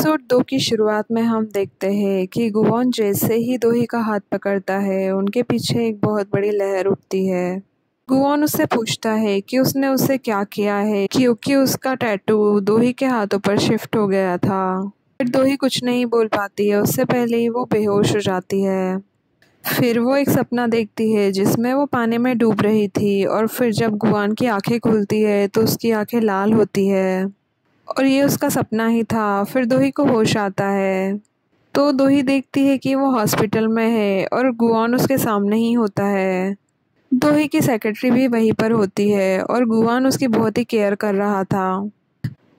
Episode 2 की शुरुआत में हम देखते हैं कि गुवॉन जैसे ही दोही का हाथ पकड़ता है, उनके पीछे एक बहुत बड़ी लहर उठती है। गुवॉन उससे पूछता है कि उसने उसे क्या किया है, क्योंकि उसका टैटू दोही के हाथों पर शिफ्ट हो गया था। फिर दोही कुछ नहीं बोल पाती है, उससे पहले ही वो बेहोश हो जाती है। फिर वो एक सपना देखती है जिसमें वो पानी में डूब रही थी, और फिर जब गुवॉन की आंखें खुलती है तो उसकी आंखें लाल होती है और ये उसका सपना ही था। फिर दोही को होश आता है तो दोही देखती है कि वो हॉस्पिटल में है और गुवॉन उसके सामने ही होता है। दोही की सेक्रेटरी भी वहीं पर होती है और गुवॉन उसकी बहुत ही केयर कर रहा था।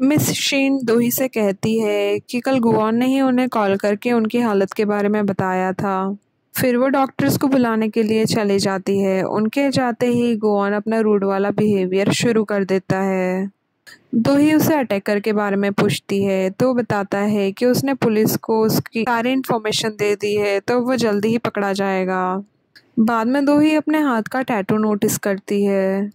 मिस शीन दोही से कहती है कि कल गुवॉन ने ही उन्हें कॉल करके उनकी हालत के बारे में बताया था। फिर वो डॉक्टर्स को बुलाने के लिए चली जाती है। उनके जाते ही गुवॉन अपना रूड वाला बिहेवियर शुरू कर देता है। दोही उसे अटैकर के बारे में पूछती है तो बताता है कि उसने पुलिस को उसकी सारी इन्फॉर्मेशन दे दी है, तो वो जल्दी ही पकड़ा जाएगा। बाद में दोही अपने हाथ का टैटू नोटिस करती है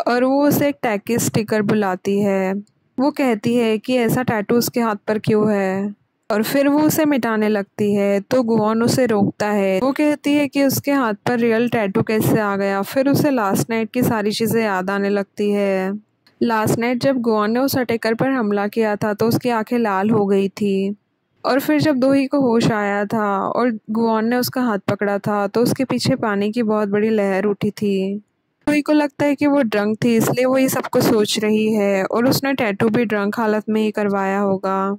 और वो उसे एक टैग की स्टिकर बुलाती है। वो कहती है कि ऐसा टैटू उसके हाथ पर क्यों है, और फिर वो उसे मिटाने लगती है तो गुवॉन उसे रोकता है। वो कहती है कि उसके हाथ पर रियल टैटू कैसे आ गया। फिर उसे लास्ट नाइट की सारी चीज़ें याद आने लगती है। लास्ट नाइट जब गुवॉन ने उस अटैकर पर हमला किया था तो उसकी आंखें लाल हो गई थी, और फिर जब दोही को होश आया था और गुवॉन ने उसका हाथ पकड़ा था तो उसके पीछे पानी की बहुत बड़ी लहर उठी थी। दोही को लगता है कि वो ड्रंक थी, इसलिए वो ये सब कुछ सोच रही है, और उसने टैटू भी ड्रंक हालत में ही करवाया होगा।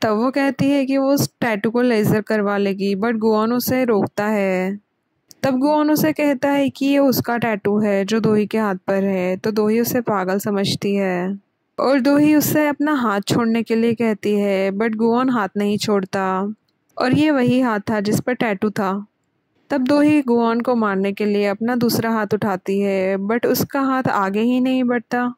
तब वो कहती है कि वो उस टैटू को लेज़र करवा लेगी, बट गुवॉन उसे रोकता है। तब गुवॉन उसे कहता है कि ये उसका टैटू है जो दोही के हाथ पर है, तो दोही उसे पागल समझती है और दोही उससे अपना हाथ छोड़ने के लिए कहती है, बट गुवॉन हाथ नहीं छोड़ता, और ये वही हाथ था जिस पर टैटू था। तब दोही गुवॉन को मारने के लिए अपना दूसरा हाथ उठाती है, बट उसका हाथ आगे ही नहीं बढ़ता।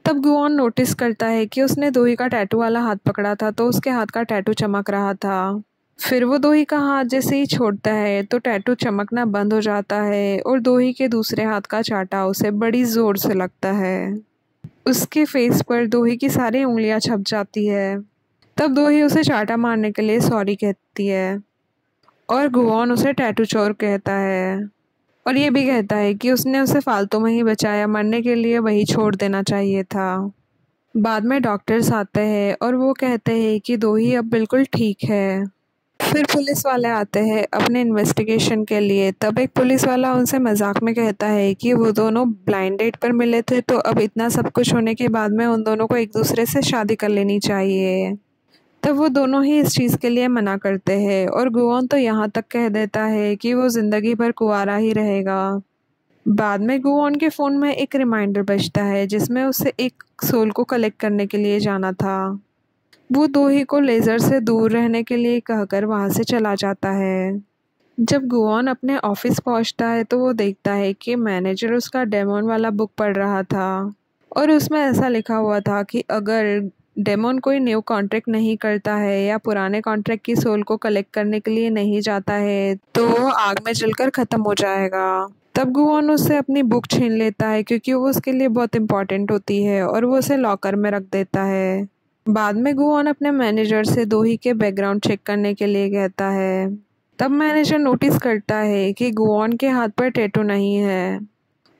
तब गुवॉन नोटिस करता है कि उसने दोही का टैटू वाला हाथ पकड़ा था, तो उसके हाथ का टैटू चमक रहा था। फिर वो दोही का हाथ जैसे ही छोड़ता है तो टैटू चमकना बंद हो जाता है और दोही के दूसरे हाथ का चाटा उसे बड़ी ज़ोर से लगता है। उसके फेस पर दोही की सारी उंगलियां छप जाती है। तब दोही उसे चाटा मारने के लिए सॉरी कहती है और गुवॉन उसे टैटू चोर कहता है, और ये भी कहता है कि उसने उसे फालतू में ही बचाया, मरने के लिए वही छोड़ देना चाहिए था। बाद में डॉक्टर्स आते हैं और वो कहते हैं कि दोही अब बिल्कुल ठीक है। फिर पुलिस वाले आते हैं अपने इन्वेस्टिगेशन के लिए। तब एक पुलिस वाला उनसे मजाक में कहता है कि वो दोनों ब्लाइंड डेट पर मिले थे, तो अब इतना सब कुछ होने के बाद में उन दोनों को एक दूसरे से शादी कर लेनी चाहिए। तब वो दोनों ही इस चीज़ के लिए मना करते हैं और गुवॉन तो यहाँ तक कह देता है कि वो ज़िंदगी भर कुंवारा ही रहेगा। बाद में गुवॉन के फ़ोन में एक रिमाइंडर बजता है जिसमें उसे एक सोल को कलेक्ट करने के लिए जाना था। वो दोही को लेज़र से दूर रहने के लिए कहकर वहाँ से चला जाता है। जब गुवॉन अपने ऑफिस पहुँचता है तो वो देखता है कि मैनेजर उसका डेमोन वाला बुक पढ़ रहा था, और उसमें ऐसा लिखा हुआ था कि अगर डेमोन कोई न्यू कॉन्ट्रैक्ट नहीं करता है या पुराने कॉन्ट्रैक्ट की सोल को कलेक्ट करने के लिए नहीं जाता है तो वो आग में जलकर ख़त्म हो जाएगा। तब गुवॉन उससे अपनी बुक छीन लेता है क्योंकि वो उसके लिए बहुत इम्पोर्टेंट होती है, और वो उसे लॉकर में रख देता है। बाद में गुवॉन अपने मैनेजर से दोही के बैकग्राउंड चेक करने के लिए कहता है। तब मैनेजर नोटिस करता है कि गुवॉन के हाथ पर टैटू नहीं है,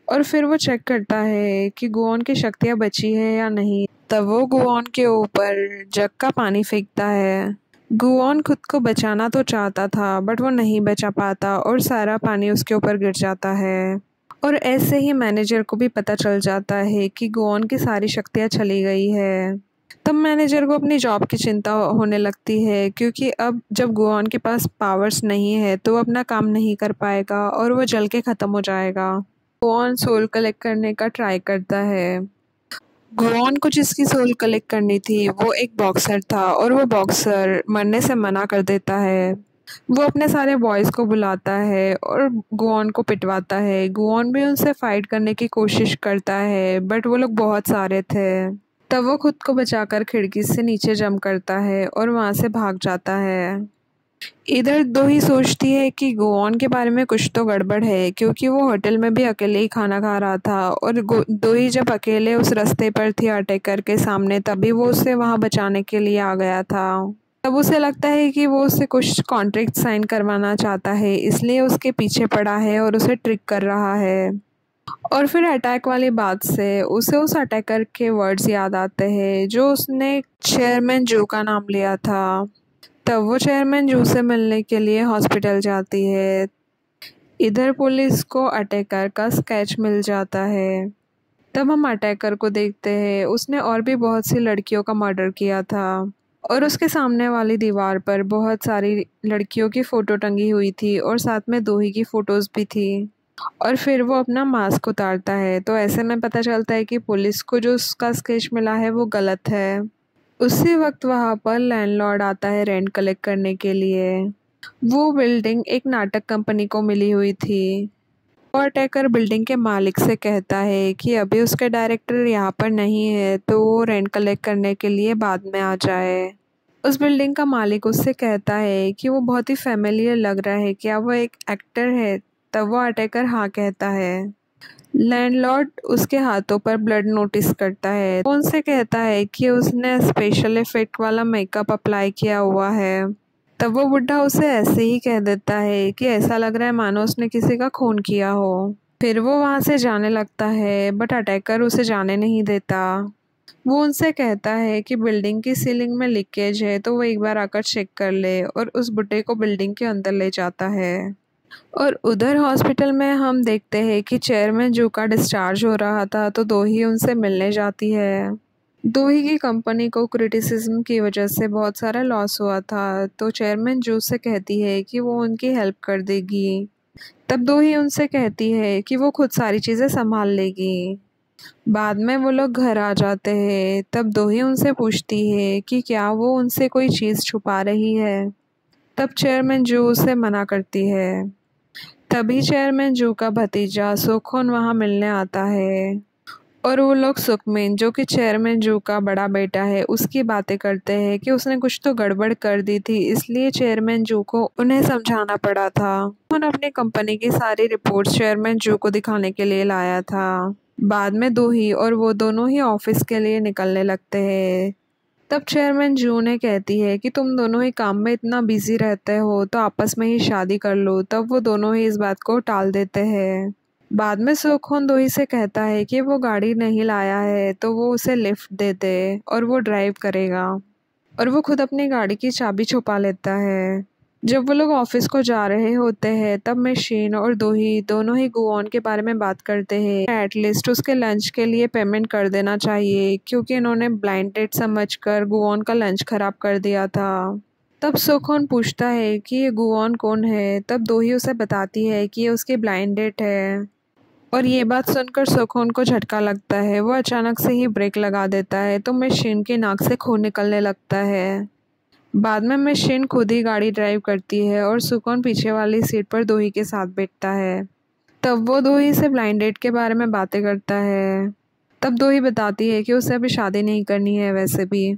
और फिर वो चेक करता है कि गुवॉन की शक्तियाँ बची है या नहीं। तब वो गुवॉन के ऊपर जग का पानी फेंकता है। गुवॉन खुद को बचाना तो चाहता था, बट वो नहीं बचा पाता और सारा पानी उसके ऊपर गिर जाता है, और ऐसे ही मैनेजर को भी पता चल जाता है कि गुवॉन की सारी शक्तियाँ चली गई है। तब मैनेजर को अपनी जॉब की चिंता होने लगती है, क्योंकि अब जब गुवॉन के पास पावर्स नहीं है तो वो अपना काम नहीं कर पाएगा और वो जल के ख़त्म हो जाएगा। गुवॉन सोल कलेक्ट करने का ट्राई करता है। गुवॉन को जिसकी सोल कलेक्ट करनी थी वो एक बॉक्सर था, और वो बॉक्सर मरने से मना कर देता है। वो अपने सारे बॉयज़ को बुलाता है और गुवॉन को पिटवाता है। गुवॉन भी उनसे फाइट करने की कोशिश करता है, बट वो लोग बहुत सारे थे। तब वो खुद को बचाकर खिड़की से नीचे जंप करता है और वहाँ से भाग जाता है। इधर दोही सोचती है कि गुवॉन के बारे में कुछ तो गड़बड़ है, क्योंकि वो होटल में भी अकेले ही खाना खा रहा था, और दोही जब अकेले उस रास्ते पर थी अटैकर के सामने, तभी वो उसे वहाँ बचाने के लिए आ गया था। तब उसे लगता है कि वो उससे कुछ कॉन्ट्रैक्ट साइन करवाना चाहता है, इसलिए उसके पीछे पड़ा है और उसे ट्रिक कर रहा है। और फिर अटैक वाली बात से उसे उस अटैकर के वर्ड्स याद आते हैं जो उसने चेयरमैन जू का नाम लिया था। तब वो चेयरमैन जू से मिलने के लिए हॉस्पिटल जाती है। इधर पुलिस को अटैकर का स्केच मिल जाता है। तब हम अटैकर को देखते हैं, उसने और भी बहुत सी लड़कियों का मर्डर किया था और उसके सामने वाली दीवार पर बहुत सारी लड़कियों की फ़ोटो टंगी हुई थी और साथ में दोही की फ़ोटोज़ भी थी। और फिर वो अपना मास्क उतारता है, तो ऐसे में पता चलता है कि पुलिस को जो उसका स्केच मिला है वो गलत है। उसी वक्त वहाँ पर लैंडलॉर्ड आता है रेंट कलेक्ट करने के लिए। वो बिल्डिंग एक नाटक कंपनी को मिली हुई थी। और अटैकर बिल्डिंग के मालिक से कहता है कि अभी उसके डायरेक्टर यहाँ पर नहीं है, तो वो रेंट कलेक्ट करने के लिए बाद में आ जाए। उस बिल्डिंग का मालिक उससे कहता है कि वो बहुत ही फेमिलियर लग रहा है, क्या वो एक एक्टर है? तब वो अटैकर हाँ कहता है। लैंडलॉर्ड उसके हाथों पर ब्लड नोटिस करता है। वो उनसे कहता है कि उसने स्पेशल इफेक्ट वाला मेकअप अप्लाई किया हुआ है। तब वो बुढ़ा उसे ऐसे ही कह देता है कि ऐसा लग रहा है मानो उसने किसी का खून किया हो। फिर वो वहाँ से जाने लगता है, बट अटैकर उसे जाने नहीं देता। वो उनसे कहता है कि बिल्डिंग की सीलिंग में लीकेज है, तो वो एक बार आकर चेक कर ले, और उस बुड्ढे को बिल्डिंग के अंदर ले जाता है। और उधर हॉस्पिटल में हम देखते हैं कि चेयरमैन जू का डिस्चार्ज हो रहा था, तो दोही उनसे मिलने जाती है। दोही की कंपनी को क्रिटिसिज्म की वजह से बहुत सारा लॉस हुआ था, तो चेयरमैन जू से कहती है कि वो उनकी हेल्प कर देगी। तब दोही उनसे कहती है कि वो खुद सारी चीज़ें संभाल लेगी। बाद में वो लोग घर आ जाते हैं। तब दोही उनसे पूछती है कि क्या वो उनसे कोई चीज़ छुपा रही है। तब चेयरमैन जू उसे मना करती है। तभी चेयरमैन जू का भतीजा सुखोन वहाँ मिलने आता है और वो लोग सुखमेन, जो कि चेयरमैन जू का बड़ा बेटा है, उसकी बातें करते हैं कि उसने कुछ तो गड़बड़ कर दी थी, इसलिए चेयरमैन जू को उन्हें समझाना पड़ा था। उन्होंने अपनी कंपनी की सारी रिपोर्ट्स चेयरमैन जू को दिखाने के लिए लाया था। बाद में दोही और वो दोनों ही ऑफिस के लिए निकलने लगते हैं। तब चेयरमैन जू ने कहती है कि तुम दोनों ही काम में इतना बिजी रहते हो, तो आपस में ही शादी कर लो। तब वो दोनों ही इस बात को टाल देते हैं। बाद में सुखोन दोही से कहता है कि वो गाड़ी नहीं लाया है, तो वो उसे लिफ्ट दे दे और वो ड्राइव करेगा, और वो खुद अपनी गाड़ी की चाबी छुपा लेता है। जब वो लोग ऑफिस को जा रहे होते हैं, तब मशीन और दोही दोनों ही गुआन के बारे में बात करते हैं। एटलीस्ट उसके लंच के लिए पेमेंट कर देना चाहिए, क्योंकि इन्होंने ब्लाइंड डेट समझकर गुआन का लंच खराब कर दिया था। तब सुखोन पूछता है कि ये गुआन कौन है। तब दोही उसे बताती है कि ये उसकी ब्लाइंड डेट है। और ये बात सुनकर सुखोन को झटका लगता है। वो अचानक से ही ब्रेक लगा देता है, तो मशीन की नाक से खून निकलने लगता है। बाद में मशीन खुद ही गाड़ी ड्राइव करती है और सुखोन पीछे वाली सीट पर दोही के साथ बैठता है। तब वो दोही से ब्लाइंड डेट के बारे में बातें करता है। तब दोही बताती है कि उसे अभी शादी नहीं करनी है वैसे भी।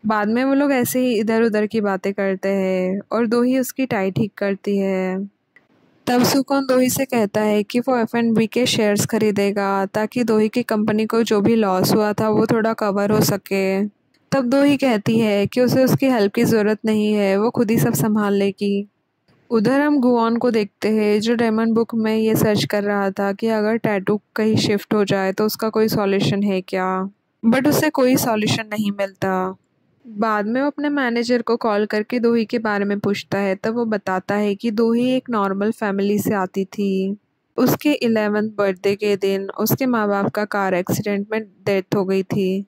बाद में वो लोग ऐसे ही इधर उधर की बातें करते हैं और दोही उसकी टाई ठीक करती है। तब सुकून दोही से कहता है कि वो F&B के शेयर्स खरीदेगा, ताकि दोही की कंपनी को जो भी लॉस हुआ था वो थोड़ा कवर हो सके। तब दोही कहती है कि उसे उसकी हेल्प की ज़रूरत नहीं है, वो खुद ही सब संभाल लेगी। उधर हम गुआन को देखते हैं, जो डायमंड बुक में ये सर्च कर रहा था कि अगर टैटू कहीं शिफ्ट हो जाए तो उसका कोई सॉल्यूशन है क्या, बट उसे कोई सॉल्यूशन नहीं मिलता। बाद में वो अपने मैनेजर को कॉल करके दोही के बारे में पूछता है। तब वो बताता है कि दोही एक नॉर्मल फैमिली से आती थी। उसके 11th बर्थडे के दिन उसके माँ बाप का कार एक्सीडेंट में डेथ हो गई थी,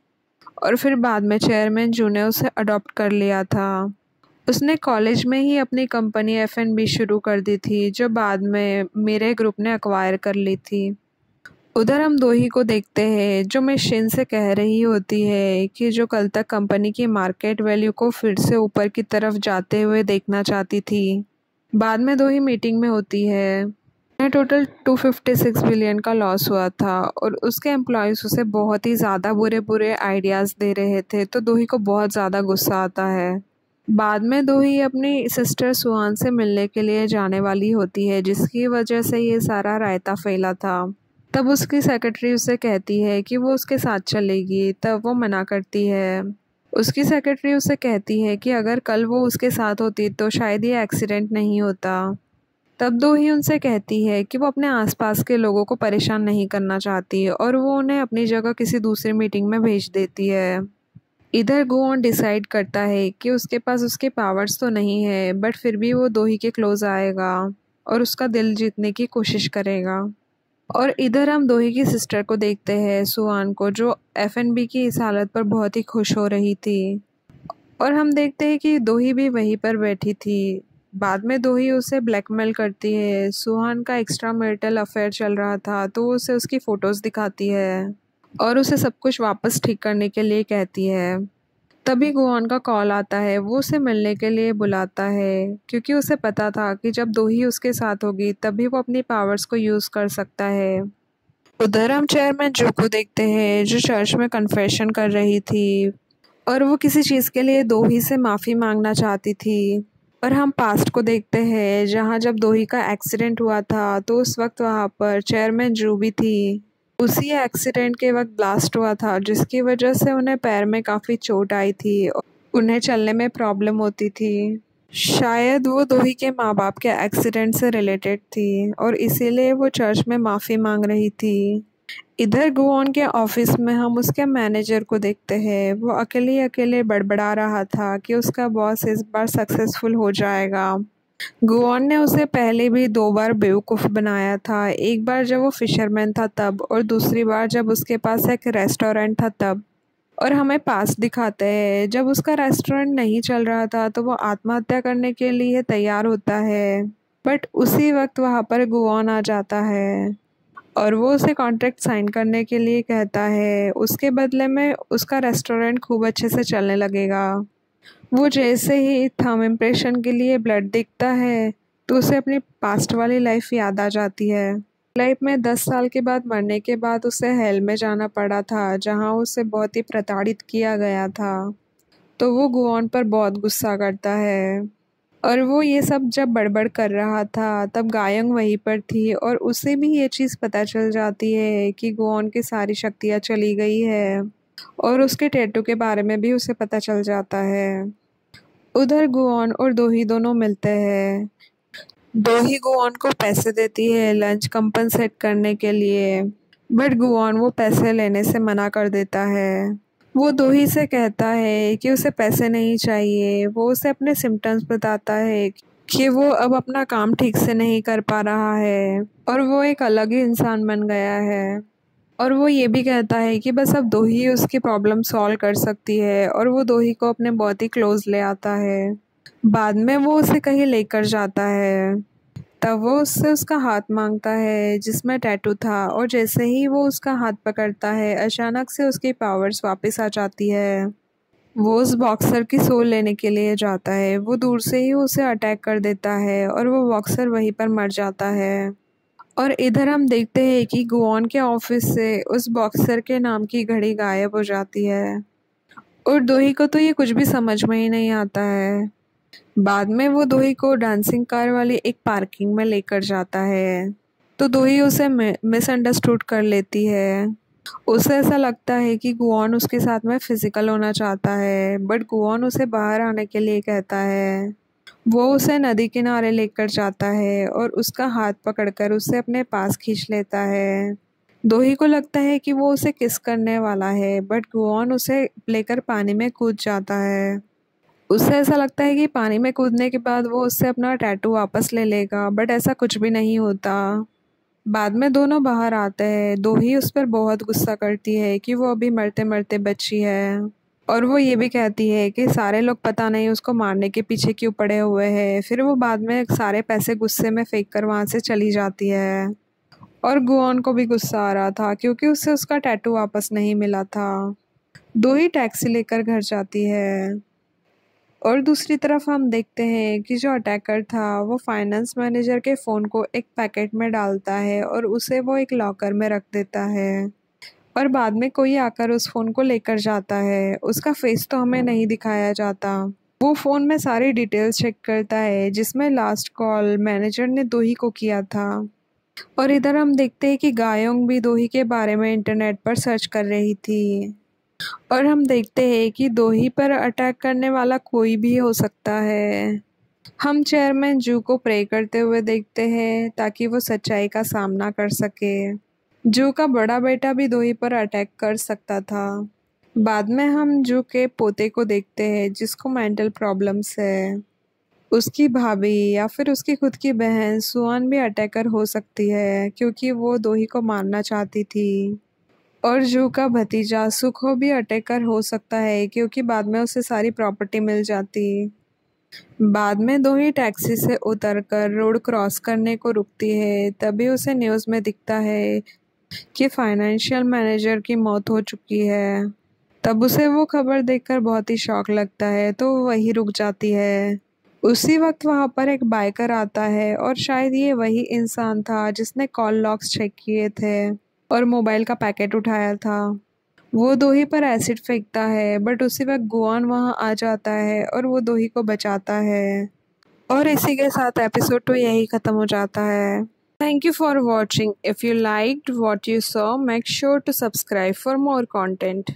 और फिर बाद में चेयरमैन जू ने उसे अडॉप्ट कर लिया था। उसने कॉलेज में ही अपनी कंपनी F&B शुरू कर दी थी, जो बाद में मेरे ग्रुप ने अक्वायर कर ली थी। उधर हम दोही को देखते हैं, जो मशीन से कह रही होती है कि जो कल तक कंपनी की मार्केट वैल्यू को फिर से ऊपर की तरफ जाते हुए देखना चाहती थी। बाद में दोही मीटिंग में होती है। टोटल 256 बिलियन का लॉस हुआ था और उसके एम्प्लॉयज़ उसे बहुत ही ज़्यादा बुरे बुरे आइडियाज़ दे रहे थे, तो दोही को बहुत ज़्यादा गुस्सा आता है। बाद में दोही अपनी सिस्टर सुहान से मिलने के लिए जाने वाली होती है, जिसकी वजह से ये सारा रायता फैला था। तब उसकी सेक्रेटरी उसे कहती है कि वो उसके साथ चलेगी, तब वो मना करती है। उसकी सेक्रेटरी उसे कहती है कि अगर कल वो उसके साथ होती तो शायद ये एक्सीडेंट नहीं होता। तब दो ही उनसे कहती है कि वो अपने आसपास के लोगों को परेशान नहीं करना चाहती और वो उन्हें अपनी जगह किसी दूसरी मीटिंग में भेज देती है। इधर गुओन डिसाइड करता है कि उसके पास उसके पावर्स तो नहीं है, बट फिर भी वो दो ही के क्लोज आएगा और उसका दिल जीतने की कोशिश करेगा। और इधर हम दोही की सिस्टर को देखते हैं, सुआन को, जो एफएनबी की इस हालत पर बहुत ही खुश हो रही थी। और हम देखते हैं कि दोही भी वहीं पर बैठी थी। बाद में दोही उसे ब्लैकमेल करती है। सुहान का एक्स्ट्रा मैरिटल अफेयर चल रहा था तो वो उसे उसकी फ़ोटोज़ दिखाती है और उसे सब कुछ वापस ठीक करने के लिए कहती है। तभी गुआन का कॉल आता है, वो उसे मिलने के लिए बुलाता है क्योंकि उसे पता था कि जब दोही उसके साथ होगी तभी वो अपनी पावर्स को यूज़ कर सकता है। उधर हम चेयरमैन जो को देखते हैं, जो चर्च में कन्फेशन कर रही थी और वो किसी चीज़ के लिए दोही से माफ़ी मांगना चाहती थी। और हम पास्ट को देखते हैं, जहाँ जब दोही का एक्सीडेंट हुआ था तो उस वक्त वहाँ पर चेयरमैन जू भी थी। उसी एक्सीडेंट के वक्त ब्लास्ट हुआ था जिसकी वजह से उन्हें पैर में काफ़ी चोट आई थी और उन्हें चलने में प्रॉब्लम होती थी। शायद वो दोही के माँ बाप के एक्सीडेंट से रिलेटेड थी और इसीलिए वो चर्च में माफ़ी मांग रही थी। इधर गुओन के ऑफिस में हम उसके मैनेजर को देखते हैं। वो अकेले अकेले बड़बड़ा रहा था कि उसका बॉस इस बार सक्सेसफुल हो जाएगा। गुओन ने उसे पहले भी 2 बार बेवकूफ़ बनाया था, एक बार जब वो फिशरमैन था तब, और दूसरी बार जब उसके पास एक रेस्टोरेंट था तब। और हमें पास दिखाते हैं, जब उसका रेस्टोरेंट नहीं चल रहा था तो वो आत्महत्या करने के लिए तैयार होता है, बट उसी वक्त वहाँ पर गुओन आ जाता है और वो उसे कॉन्ट्रैक्ट साइन करने के लिए कहता है। उसके बदले में उसका रेस्टोरेंट खूब अच्छे से चलने लगेगा। वो जैसे ही थंब इम्प्रेशन के लिए ब्लड दिखता है तो उसे अपनी पास्ट वाली लाइफ याद आ जाती है। लाइफ में 10 साल के बाद मरने के बाद उसे हेल में जाना पड़ा था, जहाँ उसे बहुत ही प्रताड़ित किया गया था। तो वो गुआन पर बहुत गुस्सा करता है और वो ये सब जब बड़बड़ कर रहा था तब गायंग वहीं पर थी और उसे भी ये चीज़ पता चल जाती है कि गुआन की सारी शक्तियाँ चली गई है और उसके टैटू के बारे में भी उसे पता चल जाता है। उधर गुआन और दोही दोनों मिलते हैं। दोही गुआन को पैसे देती है लंच कंपनसेट करने के लिए, बट गुआन वो पैसे लेने से मना कर देता है। वो दोही से कहता है कि उसे पैसे नहीं चाहिए। वो उसे अपने सिम्टम्स बताता है कि वो अब अपना काम ठीक से नहीं कर पा रहा है और वो एक अलग ही इंसान बन गया है। और वो ये भी कहता है कि बस अब दोही उसकी प्रॉब्लम सॉल्व कर सकती है और वो दोही को अपने बहुत ही क्लोज ले आता है। बाद में वो उसे कहीं लेकर जाता है, तब वो उससे उसका हाथ मांगता है जिसमें टैटू था और जैसे ही वो उसका हाथ पकड़ता है अचानक से उसकी पावर्स वापस आ जाती है। वो उस बॉक्सर की सोल लेने के लिए जाता है। वो दूर से ही उसे अटैक कर देता है और वो बॉक्सर वहीं पर मर जाता है। और इधर हम देखते हैं कि गुआन के ऑफिस से उस बॉक्सर के नाम की घड़ी गायब हो जाती है और दोही को तो ये कुछ भी समझ में ही नहीं आता है। बाद में वो दोही को डांसिंग कार वाली एक पार्किंग में लेकर जाता है तो दोही उसे मिसअंडरस्टूड कर लेती है। उसे ऐसा लगता है कि गुआन उसके साथ में फिजिकल होना चाहता है, बट गुआन उसे बाहर आने के लिए कहता है। वो उसे नदी किनारे लेकर जाता है और उसका हाथ पकड़कर उसे अपने पास खींच लेता है। दोही को लगता है कि वो उसे किस करने वाला है, बट गुआन उसे लेकर पानी में कूद जाता है। उसे ऐसा लगता है कि पानी में कूदने के बाद वो उससे अपना टैटू वापस ले लेगा, बट ऐसा कुछ भी नहीं होता। बाद में दोनों बाहर आते हैं। दोही उस पर बहुत गुस्सा करती है कि वो अभी मरते मरते बची है और वो ये भी कहती है कि सारे लोग पता नहीं उसको मारने के पीछे क्यों पड़े हुए हैं। फिर वो बाद में सारे पैसे गुस्से में फेंक कर वहाँ से चली जाती है। और गुआन को भी गुस्सा आ रहा था क्योंकि उसे उसका टैटू वापस नहीं मिला था। दोही टैक्सी लेकर घर जाती है और दूसरी तरफ हम देखते हैं कि जो अटैकर था वो फाइनेंस मैनेजर के फ़ोन को एक पैकेट में डालता है और उसे वो एक लॉकर में रख देता है और बाद में कोई आकर उस फ़ोन को लेकर जाता है। उसका फेस तो हमें नहीं दिखाया जाता। वो फ़ोन में सारी डिटेल्स चेक करता है जिसमें लास्ट कॉल मैनेजर ने दोही को किया था। और इधर हम देखते हैं कि गायोंग भी दोही के बारे में इंटरनेट पर सर्च कर रही थी। और हम देखते हैं कि दोही पर अटैक करने वाला कोई भी हो सकता है। हम चेयरमैन जू को प्रे करते हुए देखते हैं ताकि वो सच्चाई का सामना कर सके। जू का बड़ा बेटा भी दोही पर अटैक कर सकता था। बाद में हम जू के पोते को देखते हैं जिसको मेंटल प्रॉब्लम्स है। उसकी भाभी या फिर उसकी खुद की बहन सुआन भी अटैकर हो सकती है क्योंकि वो दोही को मारना चाहती थी। और जू का भतीजा सुखो भी अटैकर हो सकता है क्योंकि बाद में उसे सारी प्रॉपर्टी मिल जाती। बाद में दोही टैक्सी से उतरकर रोड क्रॉस करने को रुकती है, तभी उसे न्यूज़ में दिखता है कि फाइनेंशियल मैनेजर की मौत हो चुकी है। तब उसे वो खबर देखकर बहुत ही शौक लगता है तो वो वहीं रुक जाती है। उसी वक्त वहाँ पर एक बाइकर आता है और शायद ये वही इंसान था जिसने कॉल लॉग्स चेक किए थे और मोबाइल का पैकेट उठाया था। वो दोही पर एसिड फेंकता है बट उसी वक्त गुआन वहाँ आ जाता है और वो दोही को बचाता है। और इसी के साथ एपिसोड 2 यही ख़त्म हो जाता है। Thank you for watching. If you liked what you saw, make sure to subscribe for more content.